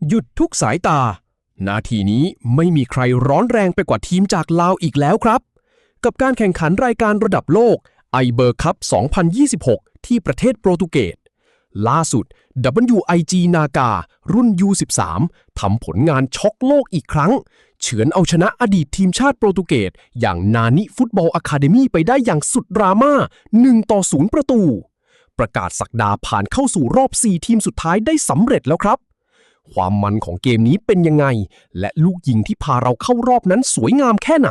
หยุดทุกสายตานาทีนี้ไม่มีใครร้อนแรงไปกว่าทีมจากลาวอีกแล้วครับกับการแข่งขันรายการระดับโลกไอเบอร์คัพ 2026 ที่ประเทศโปรตุเกสล่าสุด WIG นาการุ่น U13 ทำผลงานช็อกโลกอีกครั้งเฉือนเอาชนะอดีตทีมชาติโปรตุเกสอย่างนานิฟุตบอลอะคาเดมี่ไปได้อย่างสุดดราม่า 1-0 ประตู ประกาศศักดาผ่านเข้าสู่รอบ 4 ทีมสุดท้ายได้สำเร็จแล้วครับความมันของเกมนี้เป็นยังไงและลูกยิงที่พาเราเข้ารอบนั้นสวยงามแค่ไหน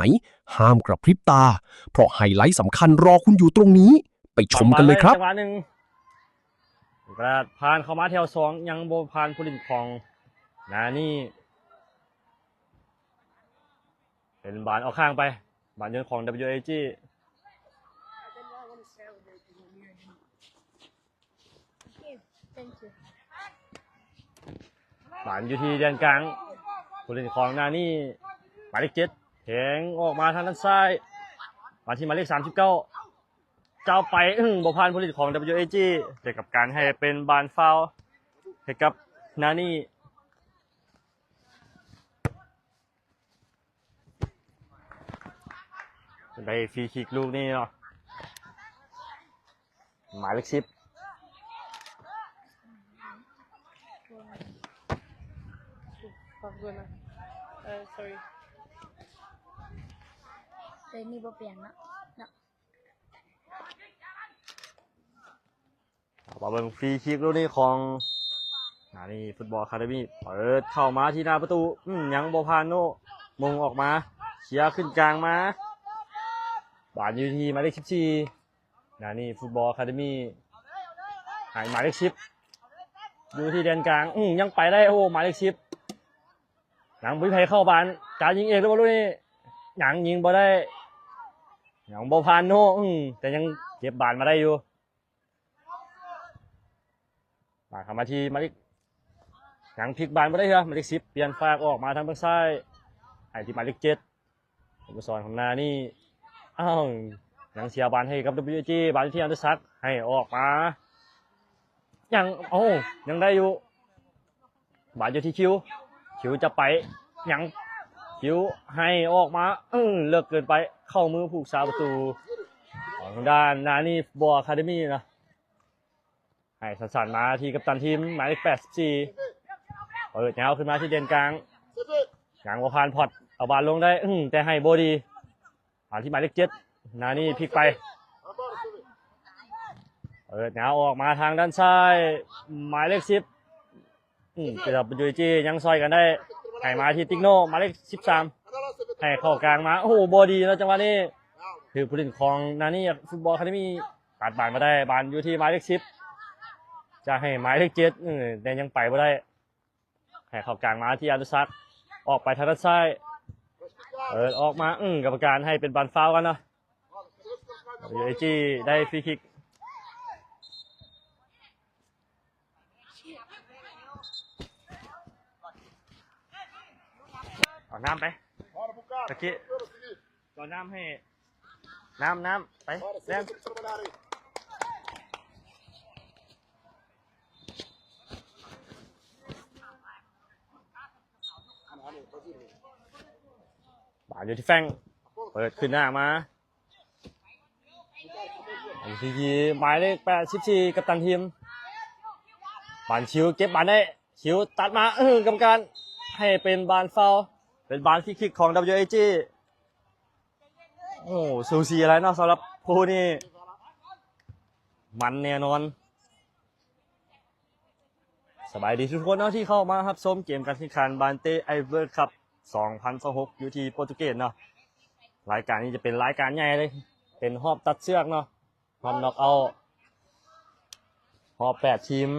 ห้ามกระพริบตาเพราะไฮไลท์สำคัญรอคุณอยู่ตรงนี้ไปชมกันเลยครับจังหวะหนึ่งกระดาษผ่านเข้ามาแถว2ยังโบผ่านผู้เล่นของนานี่เป็นบานเอาข้างไปบานเดินของ WAG บานอยู่ที่แดนกลางผู้เล่นของนานี่หมายเลข7แทงออกมาทางด้านซ้ายมาที่หมายเลข39เจ้าไปบอผ่านผู้เล่นของ WAG แต่กับการให้เป็นบานฟาวล์ให้กับนานี่ได้ฟรีคิกลูกนี้เนาะหมายเลข10sorry เลยนี่บ่เปลี่ยนเนาะมาเบิ่งฟรีคิกลูกนี้ของนี่ฟุตบอลอะคาเดมี่เปิดเข้ามาที่หน้าประตูยังบอพานโนมงออกมาเชียร์ขึ้นกลางมาบาดอยู่ที่หมายเลข14นี่ฟุตบอลอะคาเดมี่หายหมายเลข10อยู่ที่แดนกลางยังไปได้โอ้หมายเลข10ยังบุ้ยไผ่เข้าบานการยิงเอกแล้วบ่รู้นี่ยังยิงบ่ได้ยังบอพานโนแต่ยังเก็บบานมาได้อยู่เข้ามาที่หมายเลขยังพลิกบานมาได้เหรอหมายเลข10เปลี่ยนฝากออกมาทางฝั่งซ้ายไอ้ที่หมายเลข7ผู้สอนของนานี่ยังเสียบานให้กับ WG บานที่อันเดอร์ซักให้ออกมายังยังได้อยู่บานอยู่ที่คิวจะไปยังคิวให้ออกมาเลิกเกินไปเข้ามือผู้สาประตูของด้านนานี่บอลอะคาเดมี่นะให้สั่นๆมาที่กัปตันทีมหมายเลข84เปิดแนวขึ้นมาที่เด่นกลางยังว่าผ่านพอดเอาบาลลงได้แต่ให้โบดีผ่านที่หมายเลข7นานี่พลิกไปเปิดแนวออกมาทางด้านซ้ายหมายเลข10จะดับยูจียังซอยกันได้ให้มาที่ติ๊กโนหมายเลข13ให้เข้ากลางมาโบดีแล้วจังหวะนี้คือผู้เล่นของนานี่ฟุตบอลอะคาเดมี่ตัดบานมาได้บานอยู่ที่หมายเลข10จะให้หมายเลข7แต่ยังไปไม่ได้ให้เข้ากลางมาที่อันดุซักออกไปทางด้านซ้ายออกมากรรมการให้เป็นบอลฟาวล์กันเนาะWAGได้ฟรีคิกเอาน้ำไปตะกี้เอาน้ำให้น้ำไปแรงบาดอยู่ที่แฟงเปิดขึ้นหน้ามาทีหมายเลข84กัปตันทีมบานชิวเก็บบานได้ชิวตัดมากรรมการให้เป็นบานฟาวล์เป็นบานฟรีคิกของ WAG สูสีอะไรเนาะสำหรับผู้นี่มันแน่นอนสบายดีทุกคนเนาะที่เข้ามาครับชมเกมการแข่งขันบานเต้ไอเวอร์คัพ2026อยู่ที่โปรตุเกสเนาะรายการนี้จะเป็นรายการใหญ่เลยเป็นรอบตัดเชือกเนาะรอบน็อกเอาท์รอบ8ทีม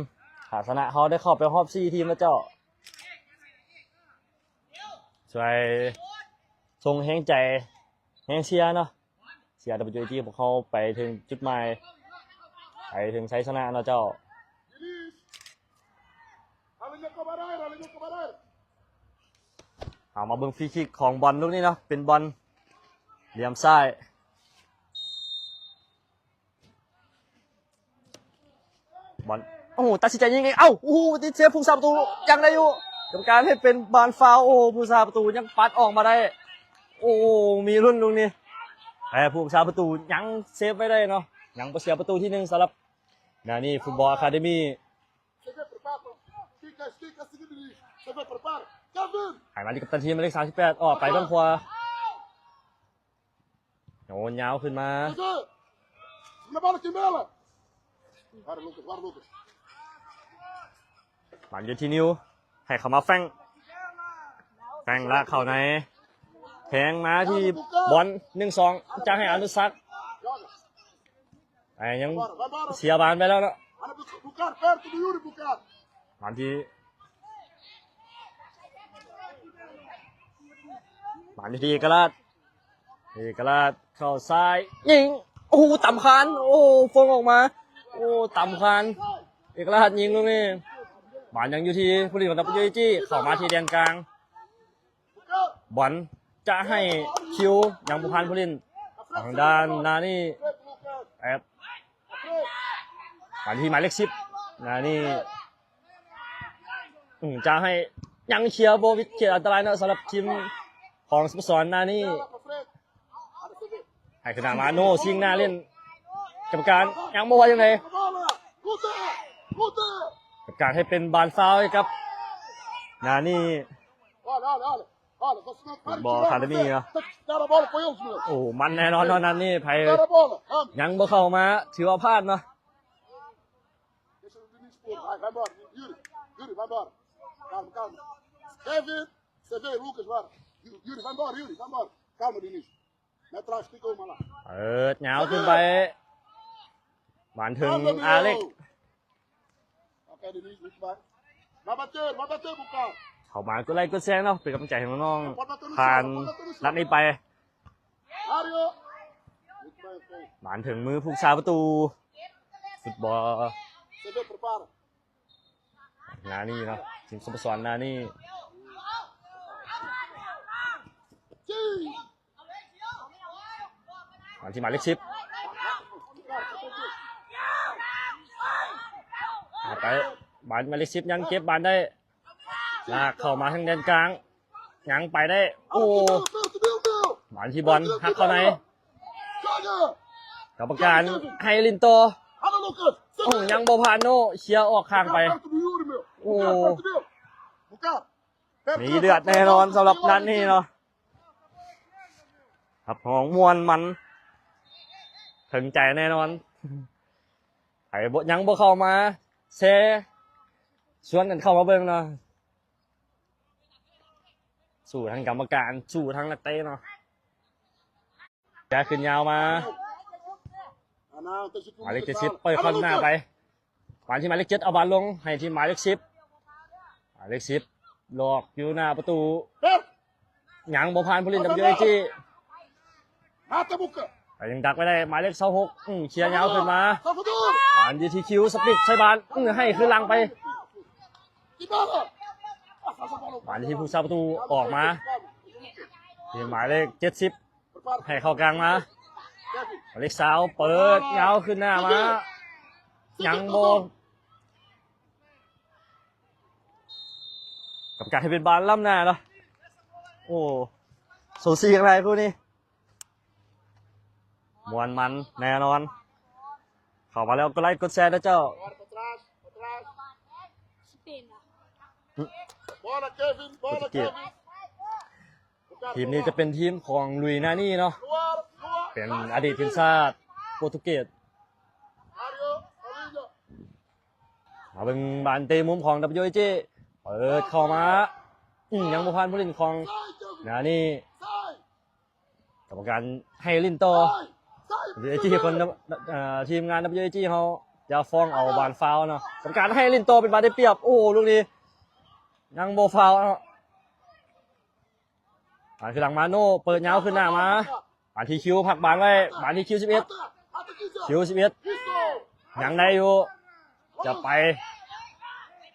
ถ้าชนะเขาได้เข้าไปรอบ4ทีมแล้วเจ้าช่วยส่งแรงใจแรงเชียร์เนาะเชียร์ WAG พวกเขาไปถึงจุดหมายไปถึงชัยชนะเนาะเจ้าเอามาเบิ่งฟรีคิกของบอลลูกนี้เนาะเป็นบอลเหลี่ยมซ้ายบอลตัดสินใจยิงเองติดเซฟผู้สาประตูยังได้อยู่ กรรมการให้เป็นบานฟาวล์โอ้ผู้สาประตูยังปัดออกมาได้ โอ้มีรุ่นลุงนี่แต่ผู้สาประตูยังเซฟไว้ได้เนาะยังเสียประตูที่หนึ่งสำหรับนานี่ฟุตบอลอะคาเดมี่ หายมาที่กัปตันทีมหมายเลข38ออกไปบ้างขวาโยนยาวขึ้นมาหมันอยู่ที่นิ้วให้เขามาแฟงละเข้าในแทงมาที่บอล1-2จะให้อนุสักดิ์แต่ยังเสียบานไปแล้วนะบานที่เอกราชเข้าซ้ายยิงโอ้ต่ำคานโอ้ฟงออกมาโอ้ต่ำคานเอกราชยิงตรงนี้บอลยังอยู่ที่ผู้เล่นของดับเบิลยูจีเข้ามาที่แดนกลางบอลจะให้คิวยังบุพันผู้เล่นทางด้านนานี่แอบบอลที่หมายเลข10นานี่จะให้ยังเชียร์โบวิดเขตอันตรายนะสำหรับทีมของสโมสรนานี่ให้ขนาดมาโน่ชิงหน้าเล่นกรรมการยังบอกว่ายังไงกรรมการให้เป็นบานฟาวล์ครับนานี่บอลคาเดมี่นะโอ้มันแน่นอนตอนนั้นนี่ไพ่ยังบ่เข้ามาถือว่าพลาดเนาะเปิดเหงาขึ้นไปบานถึงอาเล็กเข้ามาก็ไล่ก็แซงเนาะเป็นกำลังใจให้น้องๆผ่านนัดนี้ไปบานถึงมือผู้ชาประตูฟุตบอลนานี่เนาะทีมสโมสรนานี่บานที่หมายเลข10ไปบานหมายเลข10ยังเก็บบานได้ลากเข้ามาทางแดนกลางยังไปได้โอ้บานที่บอลหักเข้าในกรรมการให้ลินโตโอ้ยังโบพานโนเชียร์ออกข้างไปโอ้มีเดือดแน่นอนสำหรับนัดนี้เนาะครับของมวลมันถึงใจแน่นอนไอ้บยังบ่เข้ามาเซชวนกันเข้ามาเบิ่งเนาะสู้ทั้งกรรมการสู้ทั้งนักเตะเนาะจะขึ้นยาวมาหมายเลข70เปิดเข้าหน้าไปหมายที่หมายเลข7เอาบอลลงให้ที่หมายเลข10หมายเลข10หลอกอยู่หน้าประตูยังบ่ผ่านผู้เล่น WAG แต่ยังดักไม่ได้หมายเลข26เชียร์ยาวขึ้นมาผ่าน GTQ สปิดใช้บาลให้ขึ้นหลังไปผ่านที่ผู้สาประตูออกมาที่หมายเลข70ให้เข้ากลางมาหมายเลข20เปิดยาวขึ้นหน้ามายังโบกับการให้เป็นบาลล่ำหน้าเนาะโอ้โซซีอะไรคู่นี้มวนมันแน่นอนเข้ามาแล้วก็ไลค์กดแชร์นะเจ้าทีมนี้จะเป็นทีมของลุยนานี่เนาะเป็นอดีตทีมชาติโปรตุเกสมาเป็นบานเตะมุมของ WAG เปิดเข้ามายังบ่ผ่านผู้เล่นของนานี่กรรมการให้ลินโตWAG คนทีมงาน WAG เขาจะฟ้องเอาบานฟาวล์เนาะกรรมการให้ลินโตเป็นบานได้เปรียบโอ้ลูกนี้ยังโบฟาวล์บานคือหลังมาโน่เปิดยาวขึ้นหน้ามาบานที่คิวผักบานไว้บานที่คิว11ยังได้อยู่จะไป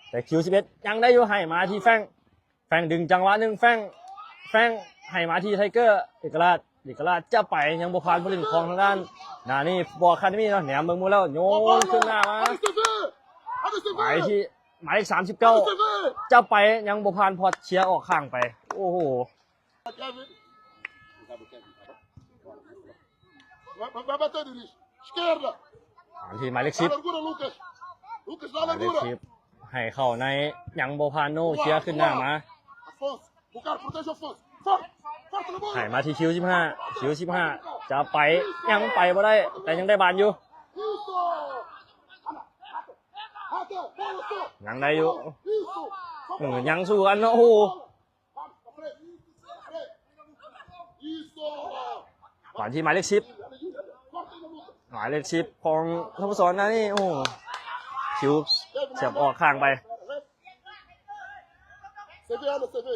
แต่คิว11ยังได้อยู่ให้มาที่แฟงดึงจังหวะหนึ่งแฟงให้มาที่ไทเกอร์เอกราชจะไปยังบุพานผู้เล่นของทางด้านนี่บอลคาเดมี่เนาะแหนมเมืองมูแล้วโยนขึ้นหน้ามาไปที่ หมายเลข39จะไปยังบ่ผ่านพอเชียร์ออกข้างไปโอ้โห Vai bater, Luís. Esquerda. ที่หมายเลข Dá largura, Lucas. Lucas, 10 dá หมายเลข largura. 10ให้เข้าในยังบ่ผ่านโนเชียร์ขึ้นหน้ามา Afonso. O cara protege o Afonso. Forte. Forte na ให้ bola. มาที่คิว15จะไปยังไปบ่ได้แต่ยังได้บานอยู่ Isso. Rata. Bola só. ยังได้อยู่ Isso. ยังสู้กันเนาะโอ้โห Vamos, pra frente. Pra frente. Isso. ก่อนที่หมายเลข10 Forte na luta. หมายเลข10ของสโมสรนะนี่โอ้โหคิวเสียบออกข้างไป Você vê, anda, você vê.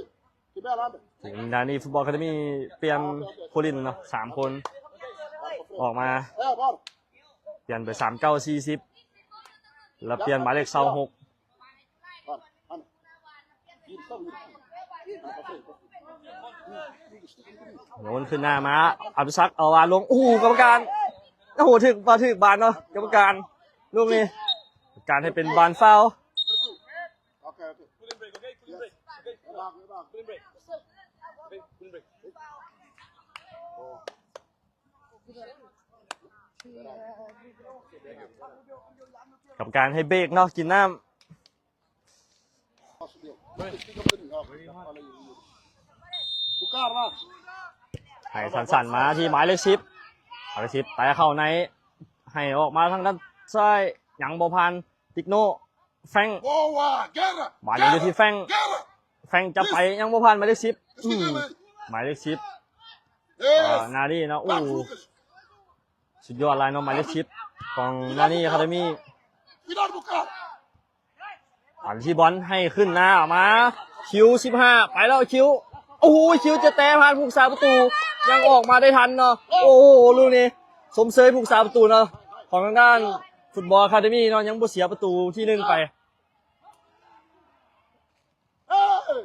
Que bela anda. ถึงดานี่ฟุตบอลคาเดมี่เปลี่ยนผู้เลินเนาะ3 คนออกมา Bora. เปลี่ยนไป39 40แล้วเปลี่ยนหมายเลข26 Bora. Anda. Vira, só vira. Anda pra frente. โยนขึ้นหน้ามาอภิศักดิ์เอาวานลงโอ้โหกรรมการโอ้โหถึกบานเนาะกรรมการลูกนี้การให้เป็นบานฟาวล์ Ok, ok. Yes. Vai lá, vai lá. Oh. กรรมการให้เบรกเนาะกินน้ Nossa, Deus. Fica um pouquinho. Olha aí. O cara lá. ำให้สั่นๆมาที่หมายเลข10หมายเลข10แต่เข้าในให้ออกมาทางด้านซ้ายยังบ่พันติกโนแฟง Boa. Guerra. บาลยังอยู่ที่แฟง Guerra. แฟงจะไปยังบ่พันหมายเลข10 Estica aí. หมายเลข10 Yes. นาดีเนาะโอ้ Vamos, Lucas. สุดยอดเลยเนาะหมายเลข10ของนานี่อะคาเดมี่ Cuidado do cara. ผ่านที่บอลให้ขึ้นหน้าออกมาคิว15ไปแล้วคิวโอ้โหคิวจะแตะผ่านผู้สาประตูยังออกมาได้ทันเนาะโอ้โหลูกนี้สมเสยผู้สาประตูเนาะของทางด้านฟุตบอลอะคาเดมี่เนาะยังบ่เสียประตูที่1ไป Ei.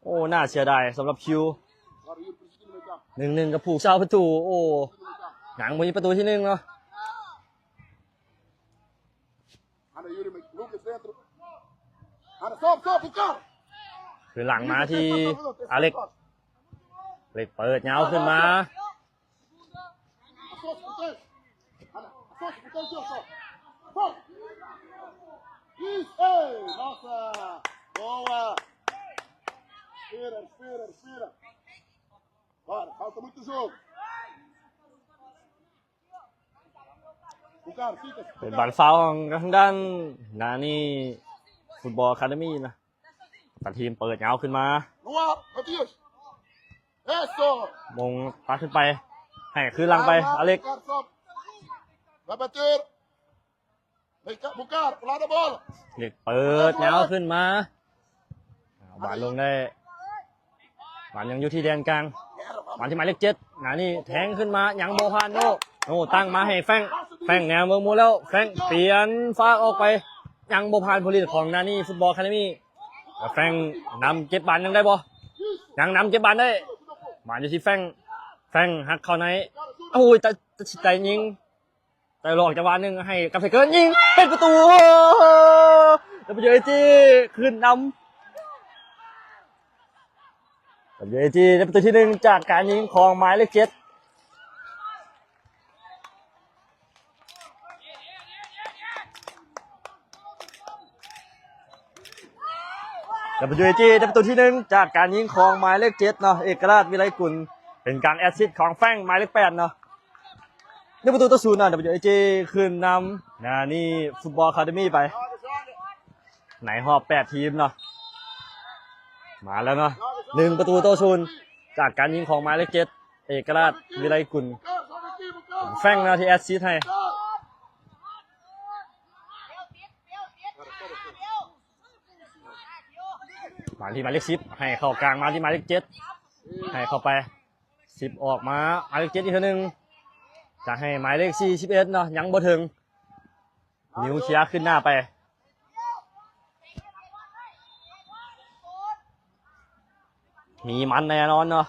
โอ้น่าเสียดายสำหรับคิว Agora Yuri precisa no meio campo. 1-1กับผู้สาประตูโอ้ No meio campo. หนังมีประตูที่1เนาะ Anda, Yuri. Lucas dentro. Anda, sobe, o cara. คือหลังมาที่อเล็กเล็กเปิดยาวขึ้นมา Afonso, protege. Anda, Afonso, protege o Afonso. Forte. Isso. Ei. Nossa. Boa. Respira. Bora, falta muito jogo. O cara fica. เป็นบอลฟาวล์ของทางด้านนานี่ฟุตบอลอะคาเดมี่นะตัดทีมเปิดยาวขึ้นมา No ar, Matias. Isso. มงปัดขึ้นไปให้คืนหลังไปอเล็ก O cara sobe. Vai bater. Vem cá, o cara, pro lado da bola. เล็กเปิดยาวขึ้นมาบาลลงได้บาลยังอยู่ที่แดนกลางบาลที่หมายเลข7นานี่แทงขึ้นมายังโมพานโนตั้งมาให้แฟงแนวเมืองมูแล้วแฟงเปลี่ยนฟ้าออกไปยังโมพานผลิตของนานี่ฟุตบอลอะคาเดมี่แฟงนำเก็บบาลยังได้บ่ยังนำเก็บบาลได้บาลอยู่ที่แฟงหักเข้าในโอ้ยแต่ยิงแต่หลอกจังหวะหนึ่งให้กับไทเกอร์ยิงเป็นประตูแล้วไปเจอไอจีขึ้นนำแล้วเจอไอจีได้ประตูที่1จากการยิงของหมายเลข7แล้วไปเจอไอจีได้ประตูที่1จากการยิงของหมายเลข7เนาะเอกราชวิไลกุลเป็นการแอสซิสต์ของแฟงหมายเลข8เนาะได้ประตูต่อ0นะ WAJ ขึ้นนำนะนี่ฟุตบอลอะคาเดมี่ไปไหนหอบ8ทีมเนาะมาแล้วเนาะ1ประตูต่อ0จากการยิงของหมายเลข7เอกราชวิไลกุล O cara, sobe aqui, o cara. แฟงนะที่แอสซิสต์ให้มาที่หมายเลข10ให้เข้ากลางมาที่หมายเลข7ให้เข้าไป10ออกมาหมายเลข7อีกทีนึงจะให้หมายเลข41เนาะยังบ่ถึงนิ้วเชียร์ขึ้นหน้าไปมีมันแน่นอนเนาะ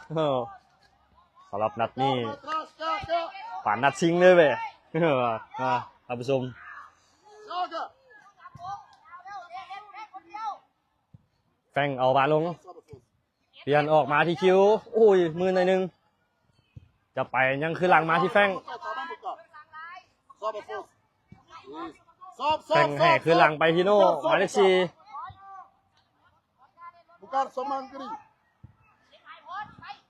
สำหรับนัดนี้ Atrás, cá. ผ่านนัดชิงเลยเว้ยท่านผู้ชม Joga. งเอาบาลง Sobe força. เปลี่ยนออกมาที่คิวอุ้ยมือหน่อยหนึงจะไปยังคือหลังมาที่แฟง Tá bem, Bucar. Sobe força. Isso. Sobe, แฟง sobe, แห่ sobe. คือหลังไปที่โน่หมายเลขสี่ Bucar, só mangri.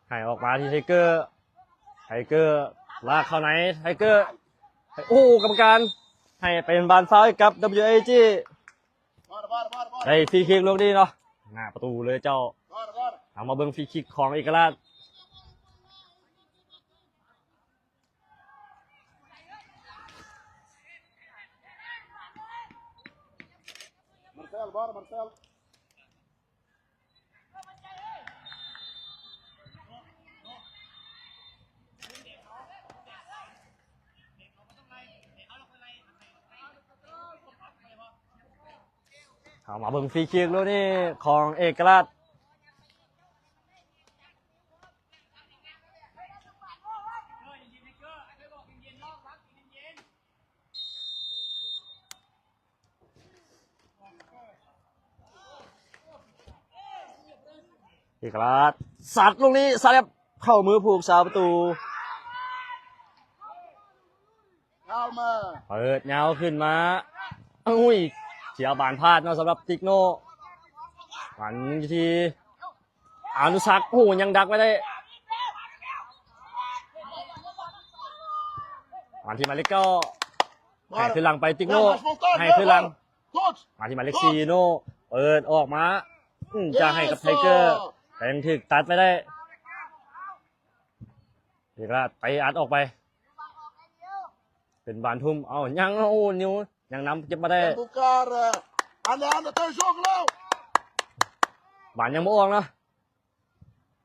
ให้ออกมาที่ไทเกอร์ลากเข้าไหนไทเกอร์โอ้กรรมการให้เป็นบานฟ้าวให้กับ WAG Bora, bora, bora, bora. ได้ฟรีคิกลูกนี้เนาะหน้าประตูเลยเจ้า Bora, bora. เอามาเบิ่งฟรีคิกของเอกราช Marcelo, bora, Marcelo. เอามาเบิ่งฟรีคิกลูกนี้ของเอกราชเอกราชสัดลูกนี้สัดแบบเข้ามือผูกสาวประตู Calma. เปิดเงาขึ้นมาอุ้ยเสียบานพลาดเนาะสำหรับติกโน่หวันทีอนุสักโอ้โหยังดักไม่ได้หวันที่หมายเลขเก้าให้ขึ้นหลังไปติกโน่ Vamos voltar, ให้ vamos, ขึ้นหลัง Todos. มาที่หมายเลขสี่โน่เปิดออกมาจะให้กับไทเกอร์แต่ยังถึกตัดไม่ได้เอกราชไปอัดออกไป เป็นบานทุ่มเอายังโอ้นิ้วยังน้ำเก็บมาได้ Bucar. Anda, anda, tem jogo, Léo. บานยังไม่ออกเนาะ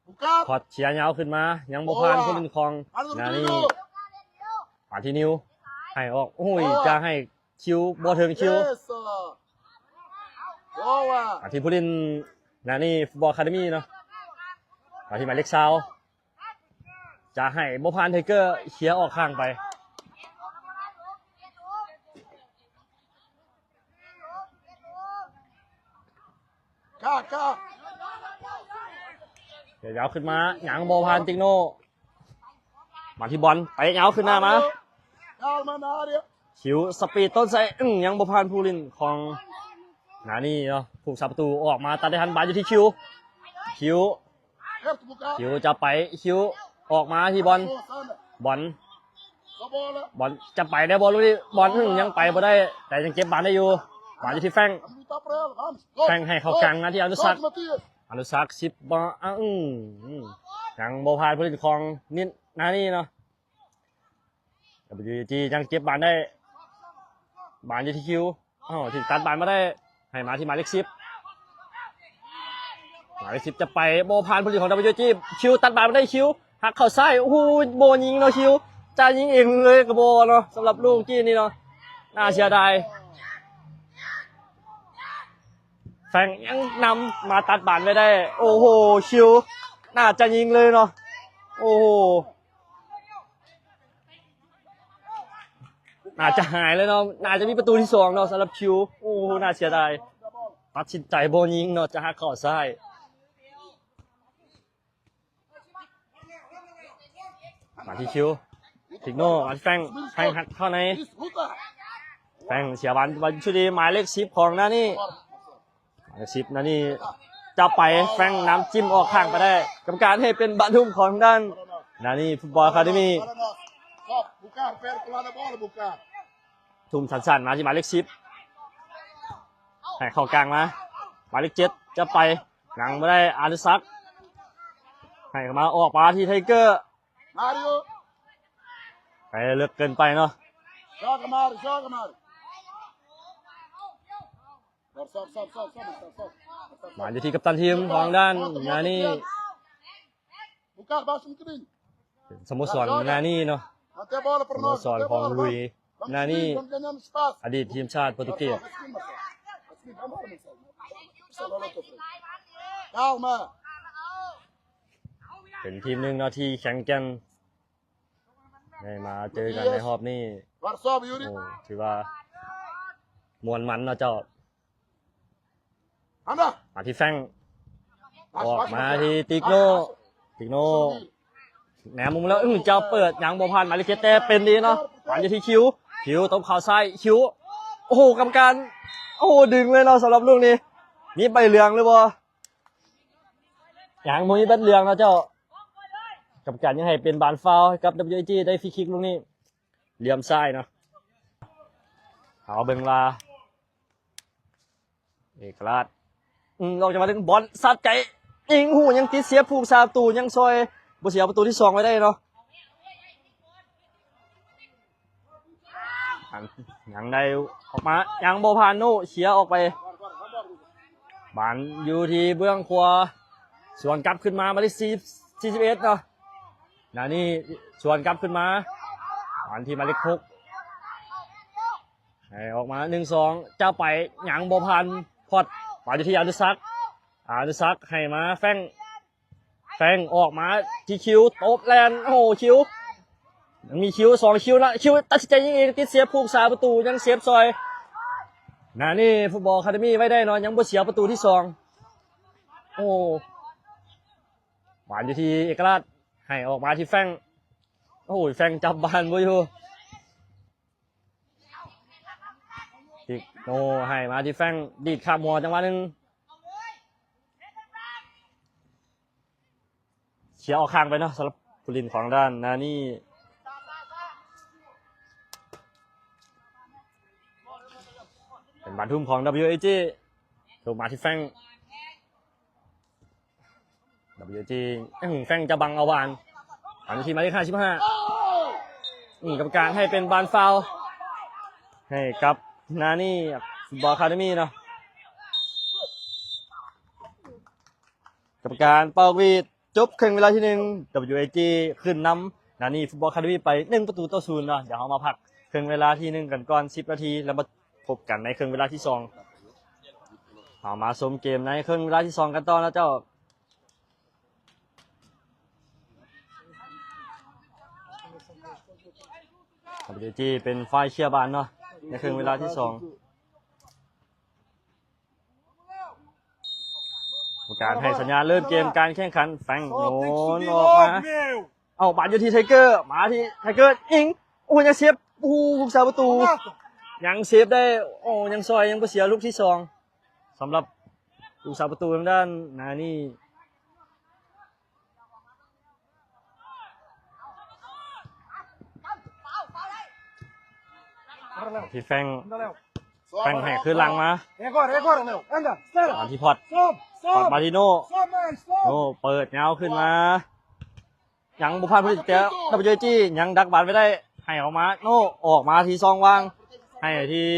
Bucar. พอเชียร์ยาวขึ้นมา ยังบ่ผ่านผู้เป็นคลอง Anda, นานี่ Rodrigo. ผ่านที่นิ้วให้ออกโอ้ยจะให้คิวบ่ถึงคิว Isso. Boa. ผ่านที่ผู้เล่นนานี่ฟุตบอลคาเดมี่เนาะผ่านที่หมายเลขซาวจะให้บ่ผ่านไทเกอร์เชียร์ออกข้างไป Cá, cá. เดี๋ยวยาวขึ้นมาหยังบ่ผ่านติงโน่มาที่บอลไปยาวขึ้นหน้ามา Calma na área. คิวสปีดต้นไซยังบ่ผ่านผู้เล่นของนานี่เนาะผูกสับประตูออกมาตัดได้ทันบาลอยู่ที่คิว Certo, Bucar. คิวจะไปคิวออกมาที่บอล Força, anda. บอล Só bola. บอลจะไปได้บอลลูกนี้บอลยังไปบ่ได้ แต่ยังเก็บบาลได้อยู่บาลอยู่ที่แฟง Vamos lutar para ela, vamos. Todos, แฟงให้เข้ากลางนะที่อนุสัก todos, Matias. อนุสัก10บอลยังบ่ผ่านผู้เล่นของนิดนานี่เนาะ WG ยังเก็บบาลได้บาลอยู่ที่คิวอ้าวถึงตัดบาลมาได้ให้มาที่หมายเลข10หมายเลข10จะไปโบผ่านผู้เล่นของ WG คิวตัดบาลมาได้คิวหักเข้าซ้ายโอ้โหโบยิงเนาะคิวจะยิงเองเลยกับโบเนาะสำหรับลูกกี้นี่เนาะน่าเสียดายแฟงยังนำมาตัดบาลไม่ได้โอ้โหคิวน่าจะยิงเลยเนาะโอ้โหน่าจะหายเลยเนาะน่าจะมีประตูที่สองเนาะสำหรับคิวโอ้โหน่าเสียดายตัดสินใจโบยิงเนาะจะหักเข้าซ้ายมาที่คิวทิกโน่มาที่แฟงหักเข้าใน Isso, luta. แฟงเสียบอลชุดนี้หมายเลข10ของนานี่ Bora. หมายเลข10นานี่จะไปแฟงน้ำจิ้มออกข้างไปได้กรรมการให้เป็นบรรทุมของด้าน Para nós. นานี่ฟุตบอลคาเดมี่ Para nós. Só, Bucar, perto lá na bola, Bucar. ทุ่มสั้นๆมาที่หมายเลข10ให้เข้ากลางมาหมายเลข7จะไปหลังไม่ได้อาริซักให้เข้ามาออกมาที่ไทเกอร์ Mário. ไปเลือกเกินไปเนาะ Joga, Mário, joga, Mário. Bora, sobe, sobe, sobe, sobe, sobe, sobe. มาอยู่ที่กัปตันทีมของด้านนานี่ Bucar, baixa um bocadinho. สโมสรนานี่เนาะ Até a bola ส para โม nós. สร Até a ของ bola, ลุย vamos. นานี่ Vamos ganhando espaço. อดีตทีมชาติโปรตุเกส Marcelo, a seguir, Marcelo. A seguir, vamos lá, Marcelo. Marcelo, olha a tua frente. Calma. เป็นทีมหนึ่งเนาะที่แข็งแกร่งได้มาเจอกันในรอบนี้ Agora sobe, Yuri. โอ้ถือว่ามวนมันเนาะเจ้า Anda. มาที่แฟง ออกมาที่ติกโนแหนมมุมแล้วเจ้าเปิดยังบ่ผ่านมาลิเกตแต่เป็นดีเนาะหวานอยู่ที่คิวตบเข่าซ้ายคิวโอ้โหกรรมการโอ้โหดึงเลยเนาะสำหรับลูกนี้มีใบเหลืองเลยบ่ยังมีใบเหลืองนะเจ้ากรรมการยังให้เป็นบานฟาวล์กับ WG ได้ฟรีคิกลูกนี้เหลี่ยมซ้ายเนาะเอาเบิ่งลาเอกราชออกจากมาถึงบอลสัดไก่ยิงหูยังติดเสียผู้สาประตูยังซอยบ่เสียประตูที่2ไว้ได้เนาะยังได้ออกมายังบ่ผ่านโนเสียออกไปบานอยู่ที่เบื้องขวาส่วนกลับขึ้นมาที่41เนาะนี่ส่วนกลับขึ้นมาบานที่หมายเลข6ให้ออกมา1-2เจ้าไปยังบ่ผ่านพอดบานอยู่ที่อนุสักให้มาแฟงออกมาที่คิวตบแลนโอ้โหคิวยังมีคิว2คิวนะคิวตัดสินใจยิงเองติดเสียผู้สาประตูยังเซฟซอยนี่ฟุตบอลอะคาเดมี่ไว้ได้เนาะยังบ่เสียประตูที่2โอ้หวานอยู่ที่เอกราชให้ออกมาที่แฟงโอ้โหแฟงจับบานบ่อยู่ติกโนให้มาที่แฟงดีดข้ามหัวจังหวะนึงเชียร์ออกข้างไปเนาะสำหรับผู้เล่นของด้านนี่เป็นบานทุ่มของ WAG ถูกมาที่แฟง WAG แฟงจะบังเอาบานอันที่มาที่55กรรมการให้เป็นบานฟาวล์ให้กับนี่ฟุตบอลอะคาเดมี่เนาะกรรมการเป่าวีดจบครึ่งเวลาที่1 WAG ขึ้นนำนี่ฟุตบอลอะคาเดมี่ไป1-0เนาะเดี๋ยวเรามาพักครึ่งเวลาที่1กันก่อน10นาทีแล้วมาพบกันในครึ่งเวลาที่2เอามาชมเกมในครึ่งเวลาที่2กันต่อนะเจ้าWAG เป็นฝ่ายเชียร์บานเนาะในครึ่งเวลาที่2การให้สัญญาณเริ่มเกมการแข่งขันแฟงโยนออกมาเอาบาดอยู่ที่ไทเกอร์มาที่ไทเกอร์ยิงโอ้ยังเซฟผู้สาประตูยังเซฟได้โอ้ยังซอยยังบ่เสียลูกที่2สำหรับผู้สาประตูทางด้านนี่ที่แฟงให้ขึ้นหลังมาที่พอดมาที่โน่เปิดเงาขึ้นมายังบุพเพผู้ติดเชื้อWG ยังดักบาดไม่ได้ให้ออกมาโน่ออกมาที่ซองวางให้ที่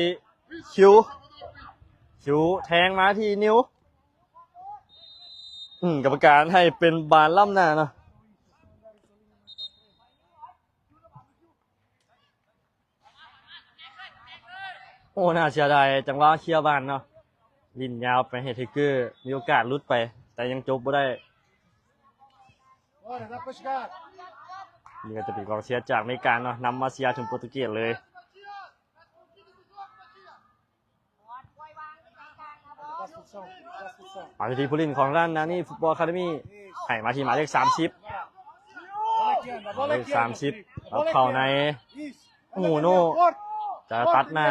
คิวแทงมาที่นิ้วกรรมการให้เป็นบานล่ำหน้าเนาะโอ้น่าเสียดายจังหวะเคลียร์บานเนาะลิ้นยาวไปให้ไทเกอร์มีโอกาสลุดไปแต่ยังจบไม่ได้นี่ก็จะเป็นกองเชียร์จากอเมริกาเนาะนำมาเชียร์ถึงโปรตุเกสเลยมาที่ผู้เล่นของด้านนี่ฟุตบอลอะคาเดมี่ให้มาที่หมายเลข30เอาเข้าในโอ้โน่จะตัดหน้า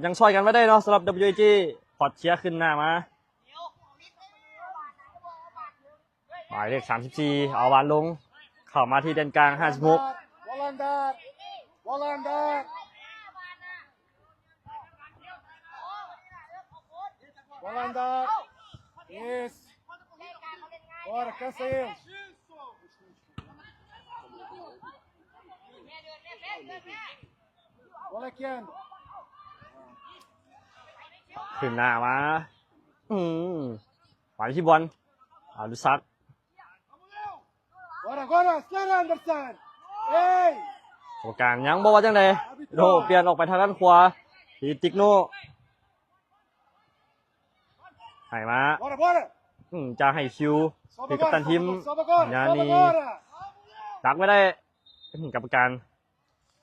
ยังช่วยกันไม่ได้เนาะสำหรับ WG พอดเชียร์ขึ้นหน้ามาหมายเลข34เอาบอลลงเข้ามาที่แดนกลาง56ขึ้นหน้ามาหวานที่บอลเอาดูซักโอกาสยังบอกว่าจังไดโดเปลี่ยนออกไปทางด้านขวาทีติกโนให้มาจะให้คิวที่กัปตันทีมนี่ดักไม่ได้กรรมการ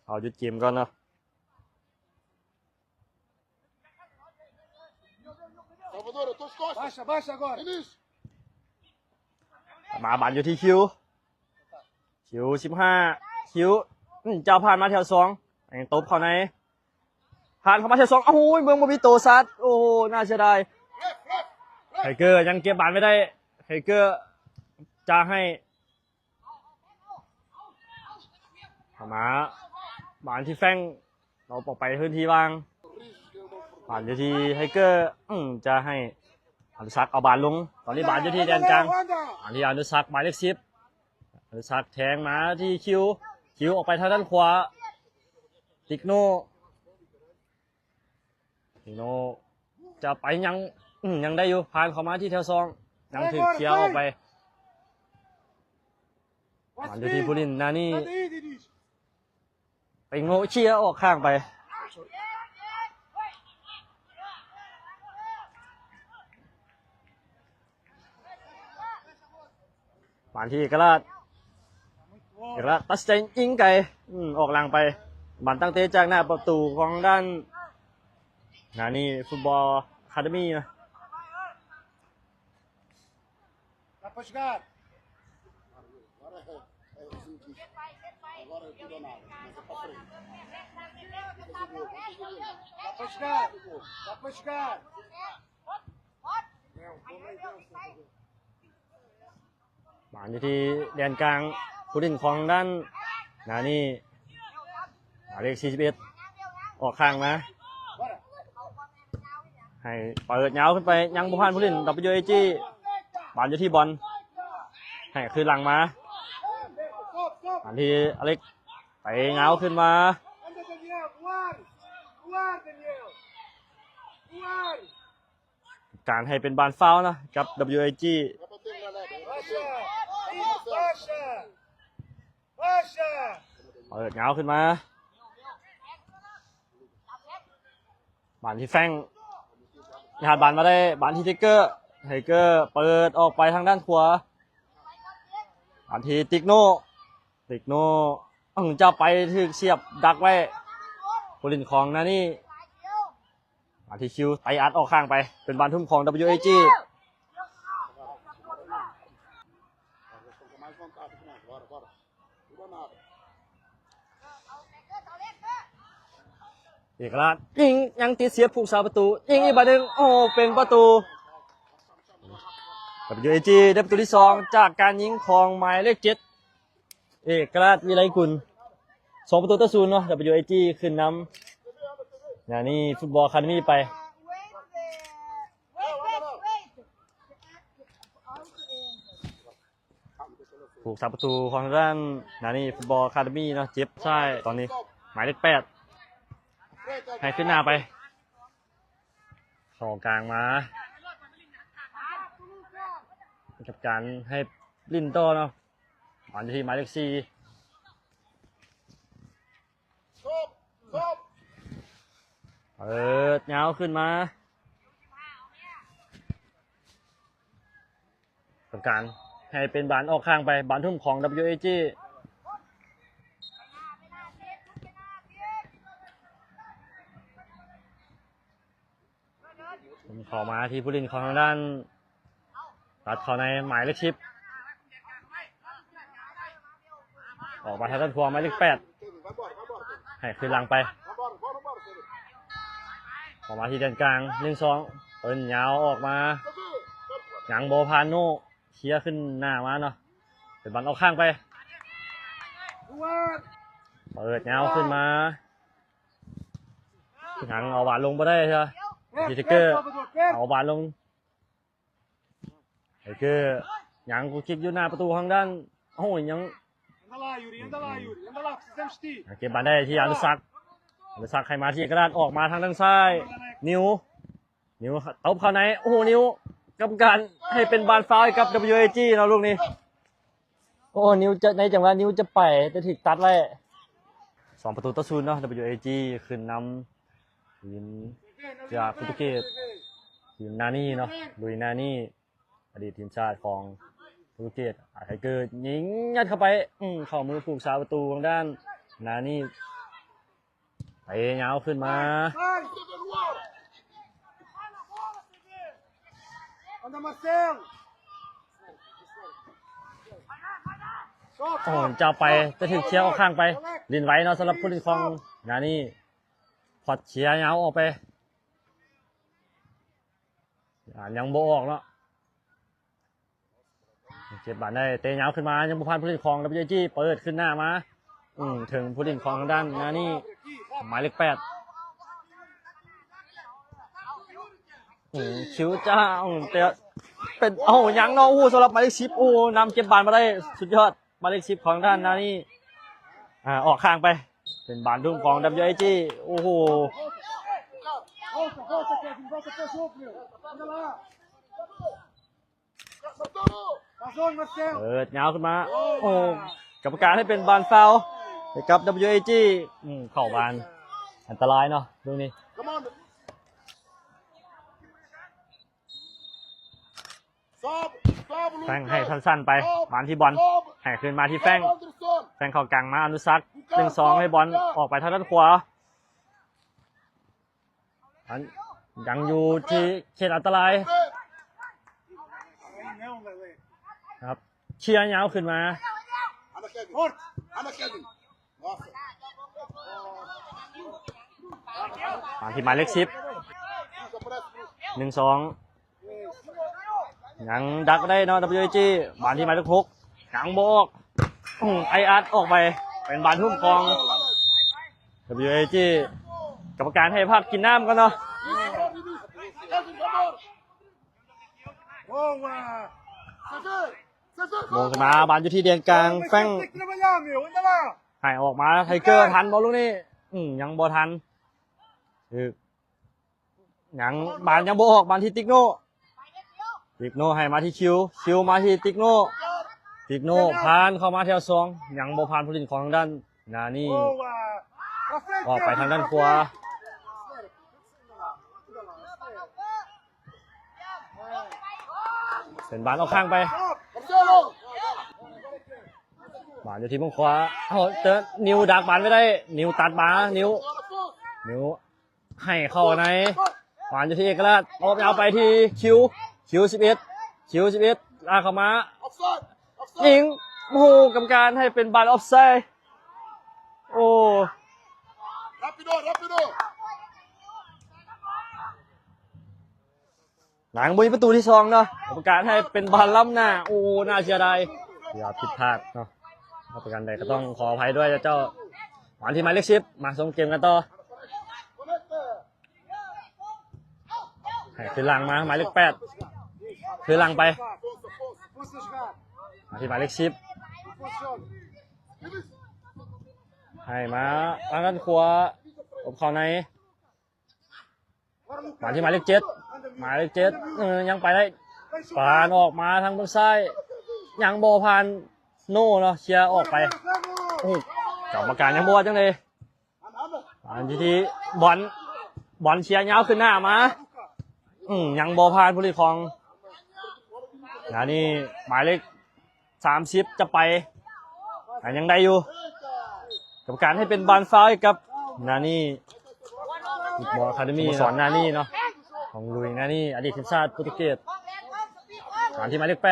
เอาหยุดเกมก่อนเนาะ มาบันอยู่ที่คิว15คิวเจ้าผ่านมาแถว2ยังตบเข้าในผ่านเข้ามาแถว2โอ้ยเมืองบอบิโตซัดโอ้น่าเสียดายไทเกอร์ยังเก็บบานไม่ได้ไทเกอร์จะให้เข้ามาบานที่แฟงเราปอกไปพื้นที่ว่างบานอยู่ที่ไทเกอร์จะให้อนุสักเอาบานลงตอนนี้บานอยู่ที่แดนกลางบานที่อนุสักหมายเลข10อนุสักแทงมาที่คิวออกไปทางด้านขวาติกโนจะไปยังได้อยู่ผ่านเข้ามาที่แถว2ยังถึงเคลียร์ออกไปบานอยู่ที่ผู้ลินนานี่ไปโง่เชียร์ออกข้างไปบานที่เอกราชตัดสินใจยิงไกลออกหลังไปบานตั้งเตะจากหน้าประตูของด้านนานี่ฟุตบอลอะคาเดมี่นะ Dá pra jogar? Agora é o seguinte. Agora é tudo ou nada. Mas é pra frente. Dá pra jogar? Dá pra jogar? บานอยู่ที่แดนกลางผู้เล่นของด้านนานี่หมายเลข41ออกข้างมาให้เปิดยาวขึ้นไปยังบุพานผู้เล่น WAG บานอยู่ที่บอลให้คืนหลังมาบานที่อเล็กไปเงาขึ้นมา Anda, Daniel. Voar. Voar, Daniel. Voar. การให้เป็นบานฟาวล์นะกับ WAG Baixa. Baixa. Baixa. เปิดเงาขึ้นมาบานที่แฟงหาดบานมาได้บานที่ไทเกอร์เปิดออกไปทางด้านขวาบานที่ติกโนจะไปถึงเสียบดักไว้ผู้เล่นของนานี่บานที่คิวไตอัดออกข้างไปเป็นบานทุ่มของ WAG Com mais vontade, né? Bora, bora. Tudo ou nada. เอกราชยิงยังติดเสียบผูกสาประตูยิงอีกบาทหนึ่งโอ้เป็นประตู WAG ได้ประตูที่2จากการยิงของหมายเลข7เอกราชวิไลกุล2ประตูต่อ0เนาะ WAG ขึ้นนำนี่ฟุตบอลอะคาเดมี่ไปผูกสาประตูของด้านนี่ฟุตบอลอะคาเดมี่เนาะเจ็บใช่ตอนนี้หมายเลข8ให้ขึ้นหน้าไปเข้ากลางมากับการให้ลินโตเนาะบอลที่หมายเลข4 Stop. Stop. เปิดเงาขึ้นมากับการให้เป็นบานออกข้างไปบานทุ่มของ WAG เข้ามาที่ผู้เล่นของทางด้านตัดเข้าในหมายเลข10ออกมาทางด้านขวาหมายเลข8 Vai embora, vai embora. ให้ขึ้นหลังไป Vai embora, bora, bora, Felipe. ออกมาที่แดนกลาง1-2เปิ้นยาวออกมาหยังโบพานโนเชียร์ขึ้นหน้ามาเนาะเป็นบอลออกข้างไป Voar. เปิดยาวขึ้นมาหยังเอาบาลลงไปได้ใช่ไหม Perto, Peter perto, Kerr. Salvador, perto. เอาบาลลงไอ้คือหยังกูคิดอยู่หน้าประตูทางด้านโอ้ยยัง Anda lá, Yuri. Anda lá, Yuri. Anda lá, precisamos de ti. เก็บบอลได้ที่อนุสักให้มาที่กระดานออกมาทางด้านซ้ายนิวตบเข้าในโอ้โหนิวกับการให้เป็นบอลฟาวล์ให้กับ WAG เนาะลูกนี้โอ้นิวจะในจังหวะนิวจะไปจะถูกตัดไว้2ประตูต่อ0เนาะ WAG ขึ้นนำทีมจากโปรตุเกสทีมนานี่เนาะลุยนานี่อดีตทีมชาติของโปรตุเกสไทเกอร์ยิงยัดเข้าไปเข้ามือผูกสาประตูทางด้านนานี่ไปยาวขึ้นมา Vai. Anda, Marcelo. โอ้จะไปจะถึงเชียร์ออกข้างไปลินไว้เนาะสำหรับผู้เล่นของนานี่พอดเชียร์ยาวออกไปยังโบออกเนาะเก็บบาลได้เตะยาวขึ้นมายังบุพันผู้เล่นของ WG เปิดขึ้นหน้ามาถึงผู้เล่นของทางด้านนานี่หมายเลข8คิวจ้าเตะเป็นยังเนาะสำหรับหมายเลข10นำเก็บบาลมาได้สุดยอดหมายเลข10ของด้านนานี่ออกข้างไปเป็นบาลทุ่มของ WG โอ้โห Volta, Kevin, volta pro jogo, meu. Anda lá. Passou, Marcelo. เปิดยาวขึ้นมากรรมการให้เป็นบาลฟาวล์ให้กับ WAG เข้าบาลอันตรายเนาะดูนี่ Come on. Sobe, sobe, แฟงให้สั้นๆไปบาลที่บอลให้ขึ้นมาที่แฟง Anderson. แฟงเข้ากลางมาอนุสัก1-2ให้บอลออกไปทางด้านขวายังอยู่ที่เขตอันตรายครับเชียร์ยาวขึ้นมา Anda, Kevin. Forte. Anda, Kevin. Nossa. บาลที่หมายเลข10 Isso, aparece. 1-2ยังดักได้เนาะ WAG บาลที่หมายเลข6ยังโบกไออาร์ตออกไปเป็นบาลทุ่มกอง WAG กรรมการให้พักกินน้ำกันเนาะ Kevin, vamos. Boa. Cesar. โมงขึ้นมาบาลอยู่ที่เดียนกลางแฟง Tem que trabalhar, meu. Anda lá. ให้ออกมาไทเกอร์ทันบอลลูกนี้ยังบอทันยังบาลยังโบออกบาลที่ติ๊กโน่ให้มาที่คิวมาที่ติ๊กโน่ผ่านเข้ามาแถว2ยังโบผ่านผู้เล่นของทางด้านนานี่ Boa. Pra frente, ออกไปทางด้านขวาเป็นบาลออกข้างไป Marcelo. บาลอยู่ที่มุมขวาเจอนิวดักบาลไม่ได้นิวตัดมานิวให้เข้าในบาลอยู่ที่เอกราชออกยาวไปที่คิว11ลากเข้ามา Offside. ยิงโอ้โหกรรมการให้เป็นบาลออฟไซด์โอ้ Rápido. หลังบุยประตูที่2เนาะกรรมการให้เป็นบาลล้ำหน้าโอ้น่าเสียดายอย่าผิดพลาดเนาะประการใดก็ต้องขออภัยด้วยเจ้าหวานที่หมายเลข10มาส่งเกมกันต่อให้ขึ้นหลังมาหมายเลข8ขึ้นหลังไป Força jogar. มาที่หมายเลข10 ให้มาทางด้านขวาอบเข้าในมาที่หมายเลข7ยังไปได้ปานออกมาทางเบื้องซ้ายยังบอผ่านโน่เนาะเชียร์ออกไปโอ้กรรมการยังบวจังเลยอันที่บอลเชียร์ยาวขึ้นหน้ามายังบอผ่านผู้เล่นของนี่หมายเลข30จะไปแต่ยังได้อยู่กรรมการให้เป็นบอลฟาวล์กับนานี่ฟุตบอลอะคาเดมี่สอนนานี่เนาะของลุยนานี่อดีตทีมชาติโปรตุเกสฐานที่หมายเลข8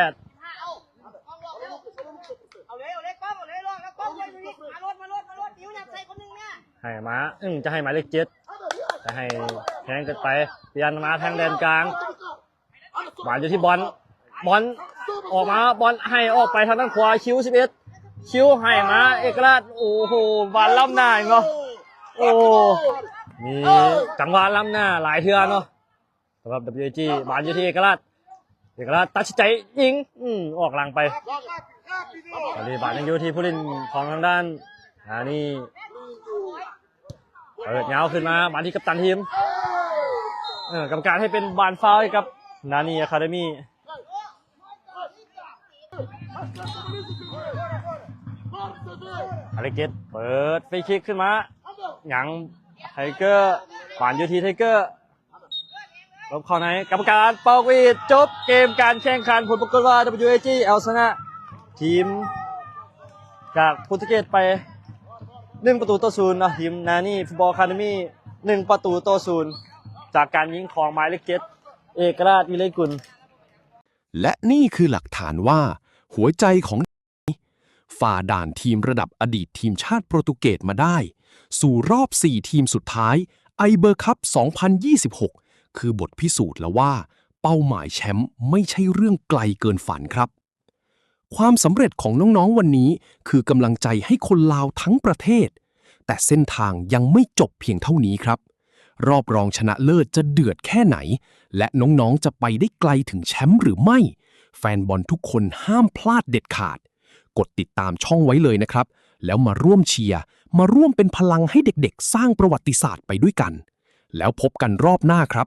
ให้มาจะให้หมายเลข7จะให้แทงกันไปเปลี่ยนมาแทงแดนกลางบาลอยู่ที่บอลออกมาบอลให้ออกไปทางด้านขวาคิวให้มาเอกราชโอ้โหบาลล้ำหน้าเนาะโอ้มีจังหวะล้ำหน้าหลายเทื่อเนาะสำหรับ WG บาลอยู่ที่เอกราชตัดสินใจยิงออกหลังไปตอนนี้บาลยังอยู่ที่ผู้เล่นของทางด้านนี่เปิดเงาขึ้นมาบาลที่กัปตันทีมกรรมการให้เป็นบาลฟาวล์กับนานี่อะคาเดมี่อเล็กเกตเปิดฟรีคิกขึ้นมายังไทเกอร์บาลอยู่ที่ไทเกอร์ลบเข้าในกรรมการเป่าวีดจบเกมการแข่งขันผลปรากฏว่า WAG เอาชนะทีมจากโปรตุเกสไป1-0นะทีมนานี่ฟุตบอลอะคาเดมี่1-0จากการยิงของหมายเลข7เอกราชวิไลกุล และนี่คือหลักฐานว่าหัวใจของ ฝ่าด่านทีมระดับอดีตทีมชาติโปรตุเกสมาได้ สู่รอบ 4 ทีมสุดท้ายไอเบอร์คัพ 2026 คือบทพิสูจน์แล้วว่าเป้าหมายแชมป์ไม่ใช่เรื่องไกลเกินฝันครับ ความสำเร็จของน้องๆวันนี้คือกำลังใจให้คนลาวทั้งประเทศ แต่เส้นทางยังไม่จบเพียงเท่านี้ครับ รอบรองชนะเลิศจะเดือดแค่ไหน และน้องๆจะไปได้ไกลถึงแชมป์หรือไม่ แฟนบอลทุกคนห้ามพลาดเด็ดขาด กดติดตามช่องไว้เลยนะครับ แล้วมาร่วมเชียร์ มาร่วมเป็นพลังให้เด็กๆ สร้างประวัติศาสตร์ไปด้วยกัน แล้วพบกันรอบหน้าครับ